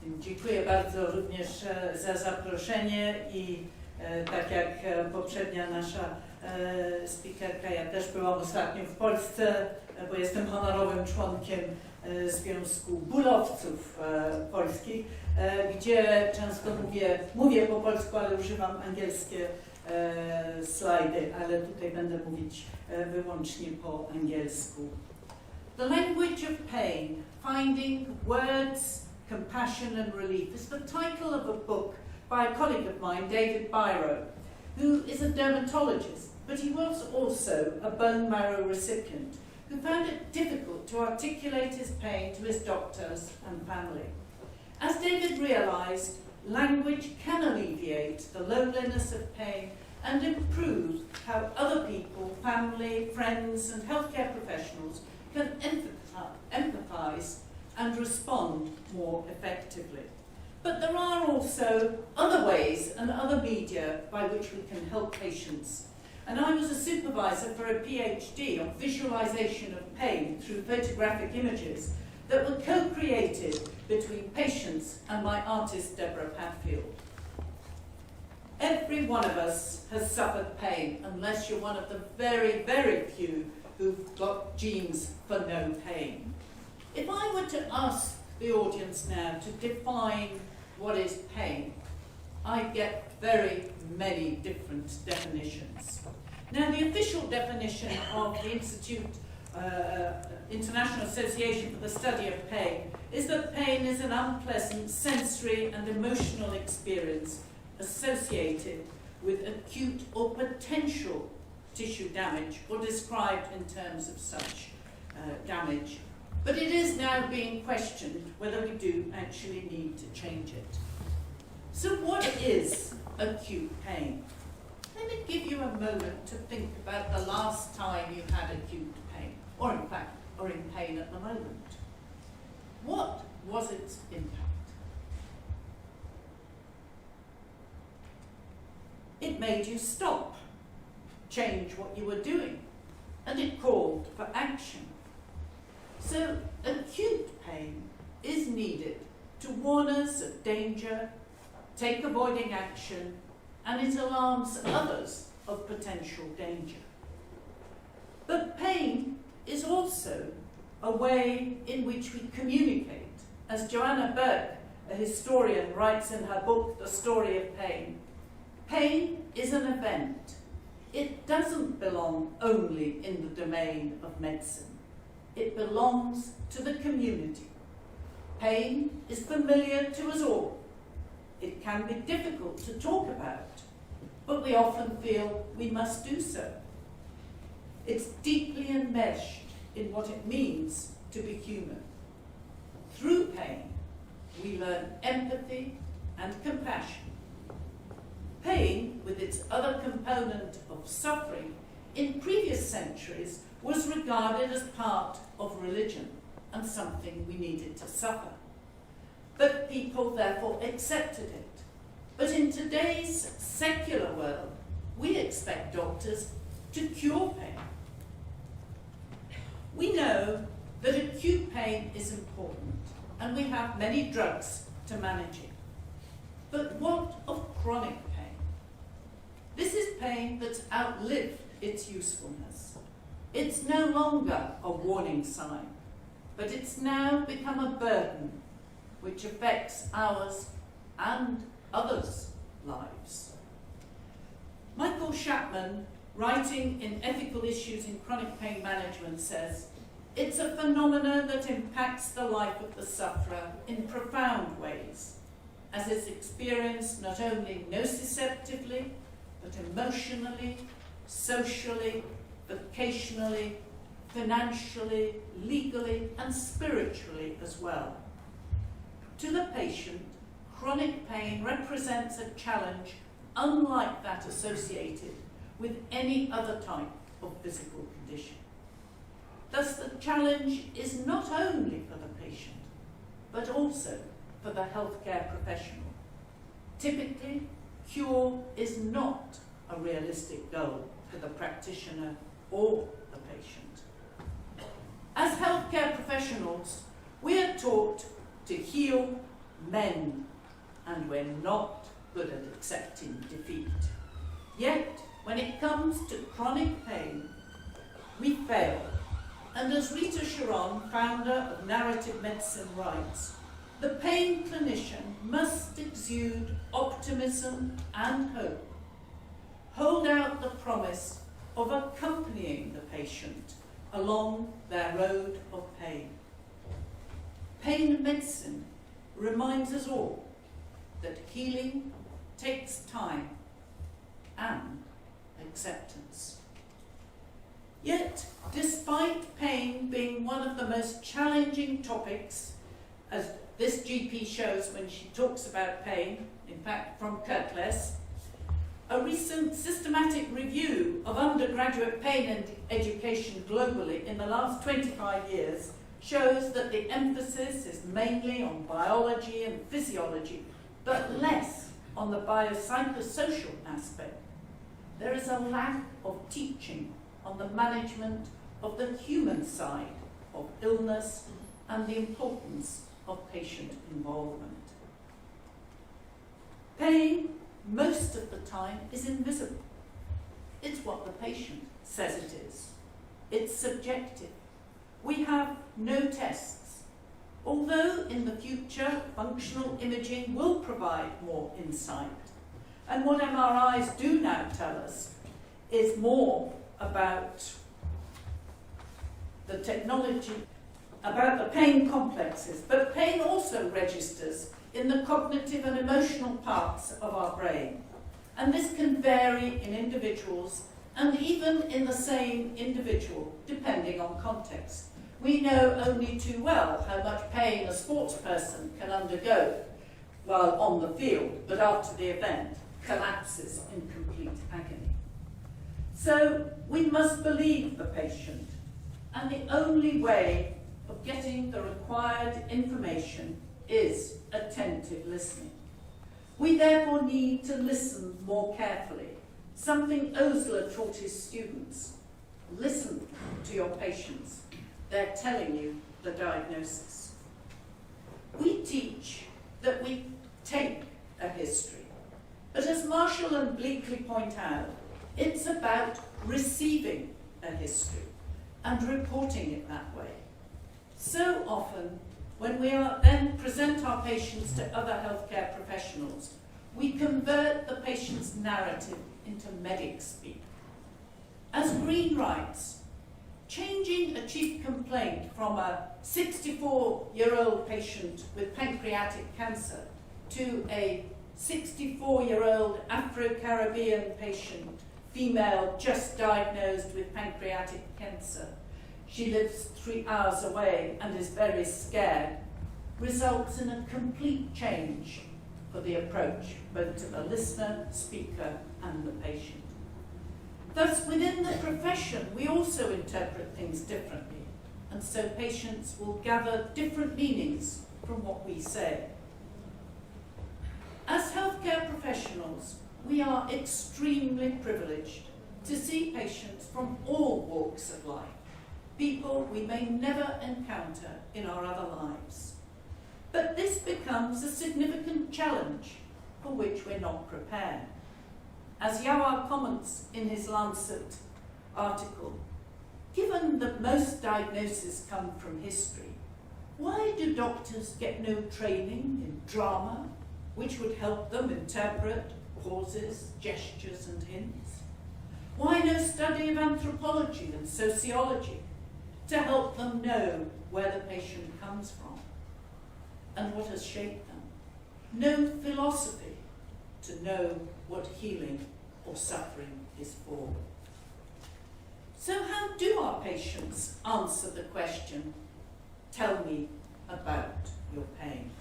Dziękuję bardzo również za zaproszenie i tak jak poprzednia nasza speakerka, ja też byłam ostatnio w Polsce, bo jestem honorowym członkiem Związku Bólowców Polskich, gdzie często mówię po polsku, ale używam angielskie slajdy, ale tutaj będę mówić wyłącznie po angielsku. The language of pain, finding words, compassion and relief is the title of a book by a colleague of mine, David Biro, who is a dermatologist, but he was also a bone marrow recipient who found it difficult to articulate his pain to his doctors and family. As David realised, language can alleviate the loneliness of pain and improve how other people, family, friends and healthcare professionals can empathise and respond more effectively. But there are also other ways and other media by which we can help patients. And I was a supervisor for a PhD on visualisation of pain through photographic images that were co-created between patients and my artist Deborah Padfield. Every one of us has suffered pain, unless you're one of the very, very few who've got genes for no pain. If I were to ask the audience now to define what is pain, I'd get very many different definitions. Now, the official definition of the International Association for the Study of Pain is that pain is an unpleasant sensory and emotional experience associated with acute or potential tissue damage, or described in terms of such damage. But it is now being questioned whether we do actually need to change it. So what is acute pain? Let me give you a moment to think about the last time you had acute pain, or in fact, are in pain at the moment. What was its impact? It made you stop, change what you were doing, and it called for action. So acute pain is needed to warn us of danger, take avoiding action, and it alarms others of potential danger. But pain is also a way in which we communicate. As Joanna, a historian, writes in her book, The Story of Pain, pain is an event. It doesn't belong only in the domain of medicine. It belongs to the community. Pain is familiar to us all. It can be difficult to talk about, but we often feel we must do so. It's deeply enmeshed in what it means to be human. Through pain, we learn empathy and compassion. Pain, with its other component of suffering, in previous centuries was regarded as part of religion and something we needed to suffer. But people therefore accepted it. But in today's secular world, we expect doctors to cure pain. We know that acute pain is important, and we have many drugs to manage it. But what of chronic pain? This is pain that's outlived its usefulness. It's no longer a warning sign, but it's now become a burden which affects ours and others' lives. Michael Chapman, writing in Ethical Issues in Chronic Pain Management, says, "It's a phenomenon that impacts the life of the sufferer in profound ways, as is experienced not only nociceptively, but emotionally, socially, vocationally, financially, legally, and spiritually as well. To the patient, chronic pain represents a challenge unlike that associated with any other type of physical condition. Thus, the challenge is not only for the patient, but also for the healthcare professional. Typically, cure is not a realistic goal for the practitioner or the patient. As healthcare professionals, we are taught to heal, men, and we're not good at accepting defeat. Yet, when it comes to chronic pain, we fail. And as Rita Sharon, founder of Narrative Medicine, writes, the pain clinician must exude optimism and hope, hold out the promise of accompanying the patient along their road of pain. Pain medicine reminds us all that healing takes time and acceptance. Yet, despite pain being one of the most challenging topics, as this GP shows when she talks about pain, in fact from Kirkles, a recent systematic review of undergraduate pain education globally in the last 25 years shows that the emphasis is mainly on biology and physiology, but less on the biopsychosocial aspect. There is a lack of teaching on the management of the human side of illness and the importance of patient involvement. Pain, most of the time, is invisible. It's what the patient says it is. It's subjective. We have no tests, although in the future functional imaging will provide more insight. And what MRIs do now tell us is more about the technology, about the pain complexes, but pain also registers in the cognitive and emotional parts of our brain. And this can vary in individuals and even in the same individual, depending on context. We know only too well how much pain a sports person can undergo while on the field, but after the event collapses in complete agony. So we must believe the patient, and the only way of getting the required information is attentive listening. We therefore need to listen more carefully, something Osler taught his students. Listen to your patients. They're telling you the diagnosis. We teach that we take a history, but as Marshall and Bleakley point out, it's about receiving a history and reporting it that way. So often, when we then present our patients to other healthcare professionals, we convert the patient's narrative into medic speak. As Green writes, changing a chief complaint from a 64-year-old patient with pancreatic cancer to a 64-year-old Afro-Caribbean patient, female just diagnosed with pancreatic cancer. She lives 3 hours away and is very scared, results in a complete change for the approach, both to the listener, speaker, and the patient. Thus, within the profession, we also interpret things differently, and so patients will gather different meanings from what we say. As healthcare professionals, we are extremely privileged to see patients from all walks of life, people we may never encounter in our other lives. But this becomes a significant challenge for which we're not prepared. As Yawar comments in his Lancet article, given that most diagnoses come from history, why do doctors get no training in drama, which would help them interpret causes, gestures, and hints? Why no study of anthropology and sociology to help them know where the patient comes from and what has shaped them? No philosophy to know what healing or suffering is for. So how do our patients answer the question, tell me about your pain?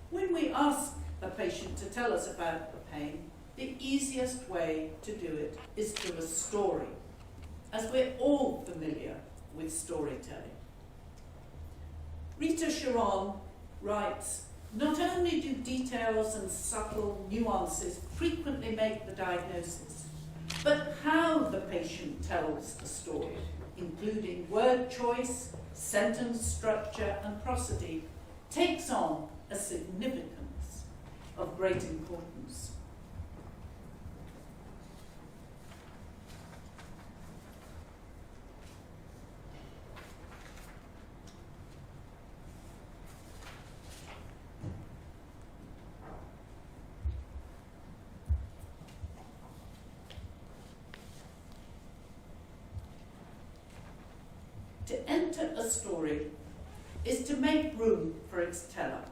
When we ask a patient to tell us about the pain, the easiest way to do it is through a story, as we're all familiar with storytelling. Rita Sharon writes, not only do details and subtle nuances frequently make the diagnosis, but how the patient tells the story, including word choice, sentence structure, and prosody, takes on a significance of great importance. To enter a story is to make room for its teller,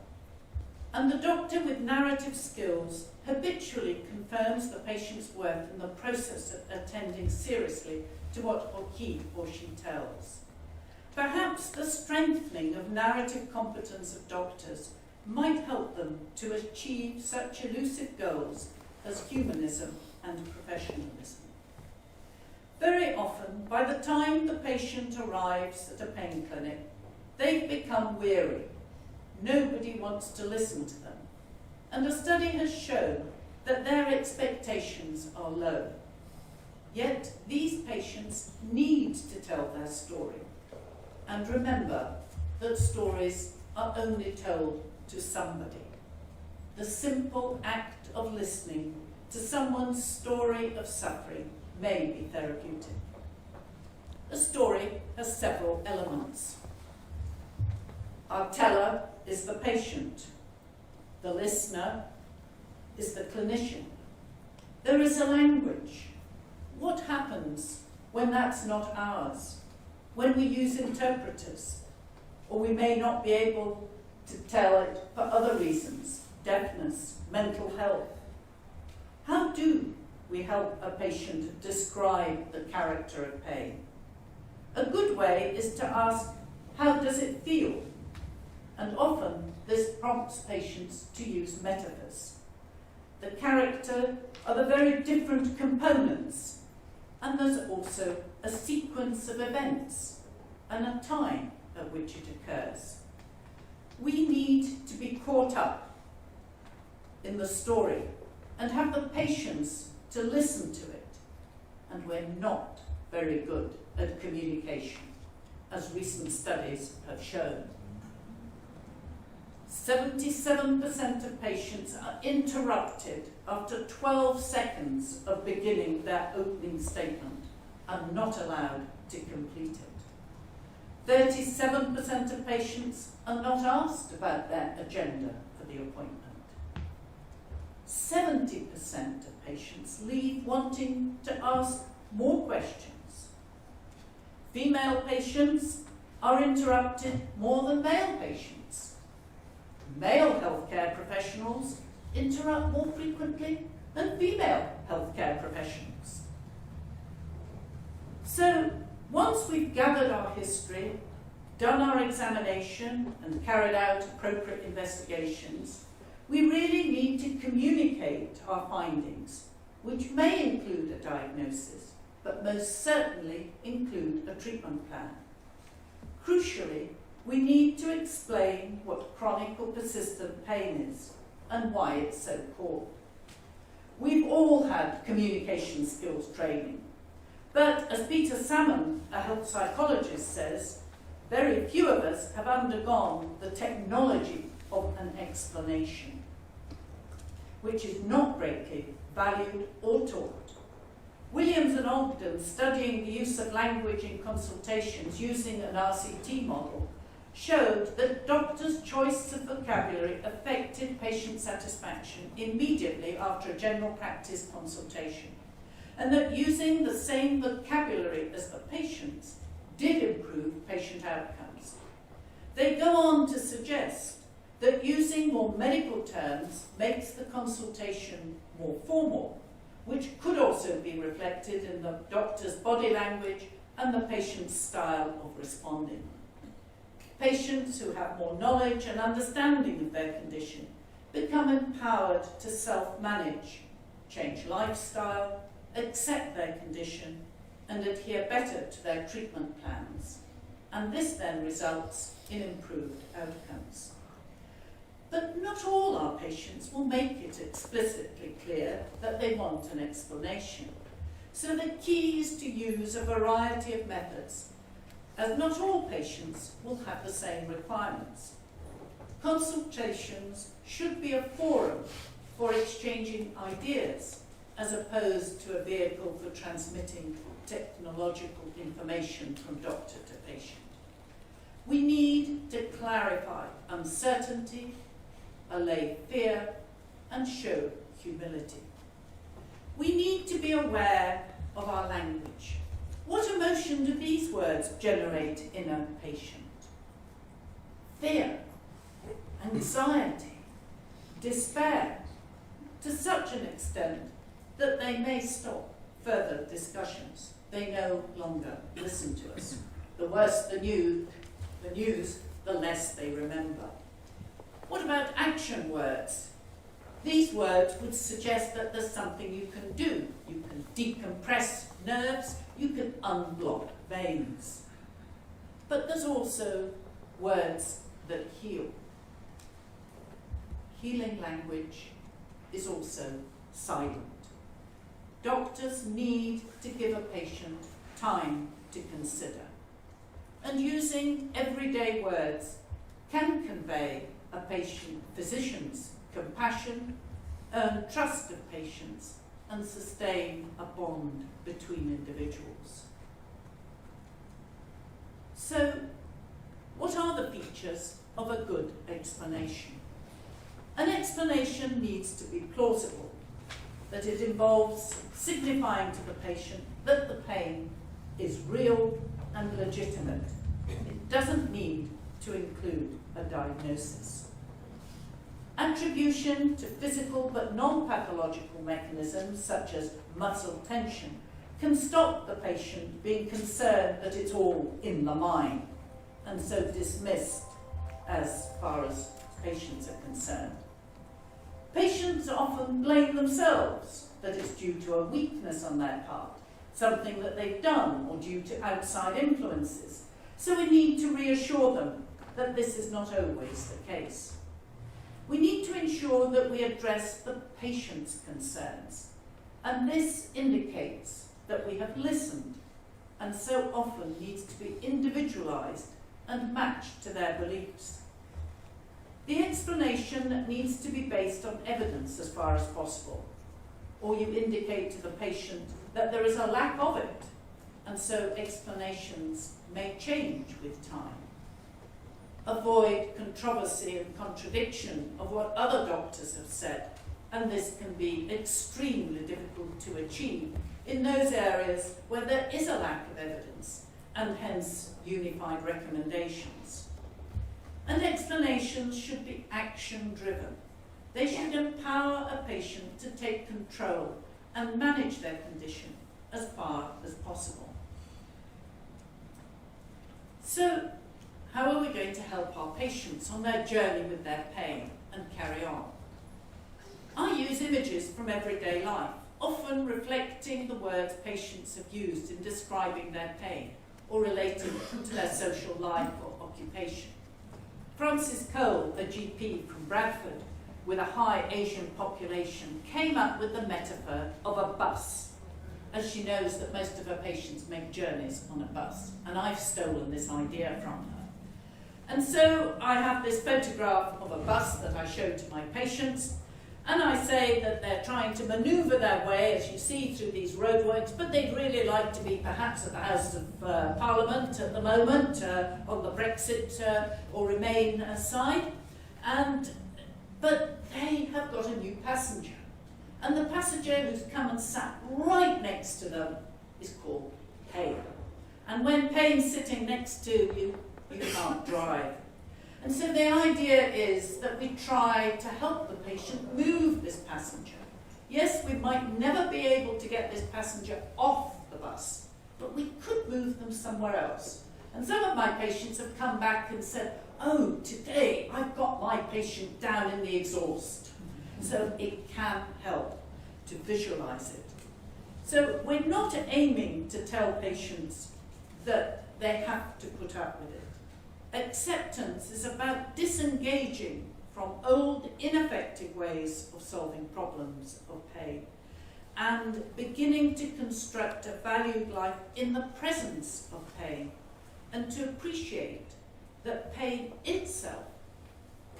and the doctor with narrative skills habitually confirms the patient's worth in the process of attending seriously to what he or she tells. Perhaps the strengthening of narrative competence of doctors might help them to achieve such elusive goals as humanism and professionalism. Very often, by the time the patient arrives at a pain clinic, they've become weary. Nobody wants to listen to them. And a study has shown that their expectations are low. Yet, these patients need to tell their story. And remember that stories are only told to somebody. The simple act of listening to someone's story of suffering may be therapeutic. A story has several elements. Our teller is the patient. The listener is the clinician. There is a language. What happens when that's not ours? When we use interpreters, or we may not be able to tell it for other reasons, deafness, mental health. How do we help a patient describe the character of pain? A good way is to ask, how does it feel? And often this prompts patients to use metaphors. The character are the very different components, and there's also a sequence of events and a time at which it occurs. We need to be caught up in the story and have the patience to listen to it, and we're not very good at communication, as recent studies have shown. 77% of patients are interrupted after 12 seconds of beginning their opening statement and not allowed to complete it. 37% of patients are not asked about their agenda for the appointment. 70% of patients leave wanting to ask more questions. Female patients are interrupted more than male patients. Male healthcare professionals interrupt more frequently than female healthcare professionals. So, once we've gathered our history, done our examination, and carried out appropriate investigations, we really need to communicate our findings, which may include a diagnosis, but most certainly include a treatment plan. Crucially, we need to explain what chronic or persistent pain is and why it's so called. We've all had communication skills training, but as Peter Salmon, a health psychologist, says, very few of us have undergone the technology of an explanation, which is not greatly valued or taught. Williams and Ogden, studying the use of language in consultations using an RCT model, showed that doctors' choice of vocabulary affected patient satisfaction immediately after a general practice consultation, and that using the same vocabulary as the patients did improve patient outcomes. They go on to suggest that using more medical terms makes the consultation more formal, which could also be reflected in the doctor's body language and the patient's style of responding. Patients who have more knowledge and understanding of their condition become empowered to self-manage, change lifestyle, accept their condition, and adhere better to their treatment plans. And this then results in improved outcomes. But not all our patients will make it explicitly clear that they want an explanation. So the key is to use a variety of methods, as not all patients will have the same requirements. consultations should be a forum for exchanging ideas as opposed to a vehicle for transmitting technological information from doctor to patient. We need to clarify uncertainty, allay fear, and show humility. We need to be aware of our language. What emotion do these words generate in a patient? Fear, anxiety, despair, to such an extent that they may stop further discussions. They no longer listen to us. The worse the news, the less they remember. What about action words? These words would suggest that there's something you can do. You can decompress nerves, you can unblock veins. But there's also words that heal. Healing language is also silent. Doctors need to give a patient time to consider. And using everyday words can convey a physician's compassion, earn trust of patients, and sustain a bond between individuals. So, what are the features of a good explanation? An explanation needs to be plausible, that it involves signifying to the patient that the pain is real and legitimate. It doesn't need to include a diagnosis. Attribution to physical but non-pathological mechanisms such as muscle tension can stop the patient being concerned that it's all in the mind and so dismissed as far as patients are concerned. Patients often blame themselves that it's due to a weakness on their part, something that they've done or due to outside influences. So we need to reassure them that this is not always the case. We need to ensure that we address the patient's concerns, and this indicates that we have listened and so often needs to be individualised and matched to their beliefs. The explanation needs to be based on evidence as far as possible, or you indicate to the patient that there is a lack of it, and so explanations may change with time. Avoid controversy and contradiction of what other doctors have said, and this can be extremely difficult to achieve in those areas where there is a lack of evidence, and hence unified recommendations. And explanations should be action-driven. They should empower a patient to take control and manage their condition as far as possible. So, how are we going to help our patients on their journey with their pain and carry on? I use images from everyday life, often reflecting the words patients have used in describing their pain or relating to their social life or occupation. Francis Cole, a GP from Bradford with a high Asian population, came up with the metaphor of a bus, as she knows that most of her patients make journeys on a bus, and I've stolen this idea from her. And so I have this photograph of a bus that I show to my patients, and I say that they're trying to manoeuvre their way, as you see, through these roadworks, but they'd really like to be perhaps at the House of Parliament at the moment, on the Brexit or Remain side, but they have got a new passenger. And the passenger who's come and sat right next to them is called pain. And when pain's sitting next to you, you can't drive. And so the idea is that we try to help the patient move this passenger. Yes, we might never be able to get this passenger off the bus, but we could move them somewhere else. And some of my patients have come back and said, oh, today I've got my patient down in the exhaust. So it can help to visualise it. So we're not aiming to tell patients that they have to put up with it. Acceptance is about disengaging from old, ineffective ways of solving problems of pain and beginning to construct a valued life in the presence of pain, and to appreciate that pain itself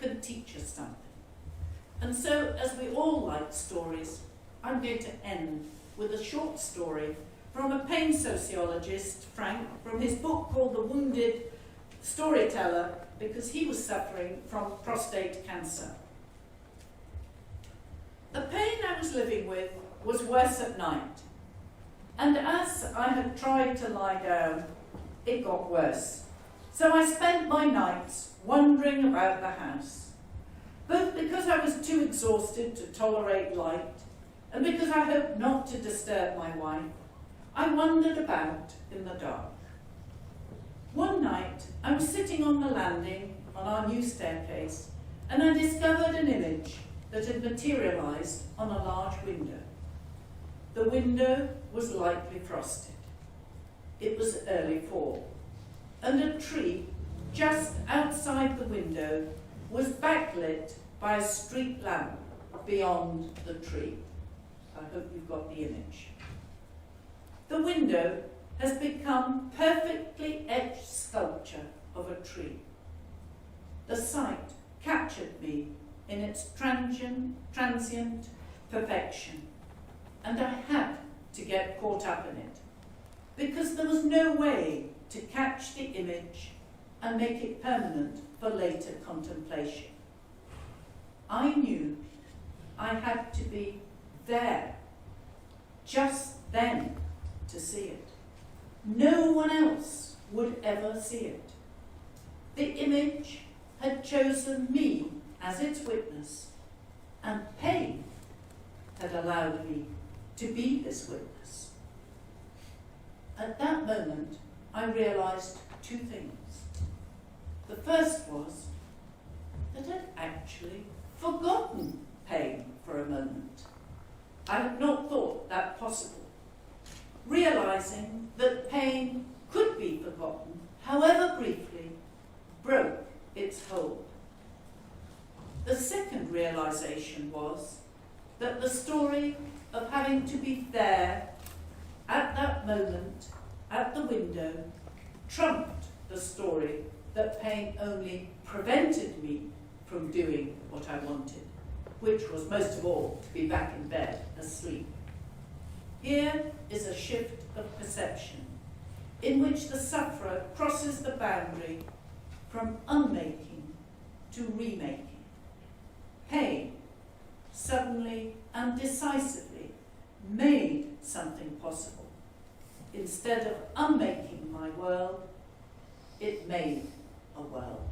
can teach us something. And so, as we all like stories, I'm going to end with a short story from a pain sociologist, Frank, from his book called The Wounded Storyteller, because he was suffering from prostate cancer. The pain I was living with was worse at night, and as I had tried to lie down, it got worse. So I spent my nights wandering about the house, both because I was too exhausted to tolerate light, and because I hoped not to disturb my wife. I wandered about in the dark. One night, I was sitting on the landing on our new staircase, and I discovered an image that had materialized on a large window. The window was lightly frosted. It was early fall, and a tree just outside the window was backlit by a street lamp beyond the tree. I hope you've got the image. The window has become perfectly etched sculpture of a tree. The sight captured me in its transient perfection, and I had to get caught up in it, because there was no way to catch the image and make it permanent for later contemplation. I knew I had to be there, just then, to see it. No one else would ever see it. The image had chosen me as its witness, and pain had allowed me to be this witness. At that moment, I realized two things. The first was that I'd actually forgotten pain for a moment. I had not thought that possible. Realizing that pain could be forgotten, however briefly, broke its hold. The second realization was that the story of having to be there at that moment, at the window, trumped the story that pain only prevented me from doing what I wanted, which was most of all to be back in bed asleep. Here is a shift of perception in which the sufferer crosses the boundary from unmaking to remaking. Pain suddenly and decisively made something possible. Instead of unmaking my world, it made a world.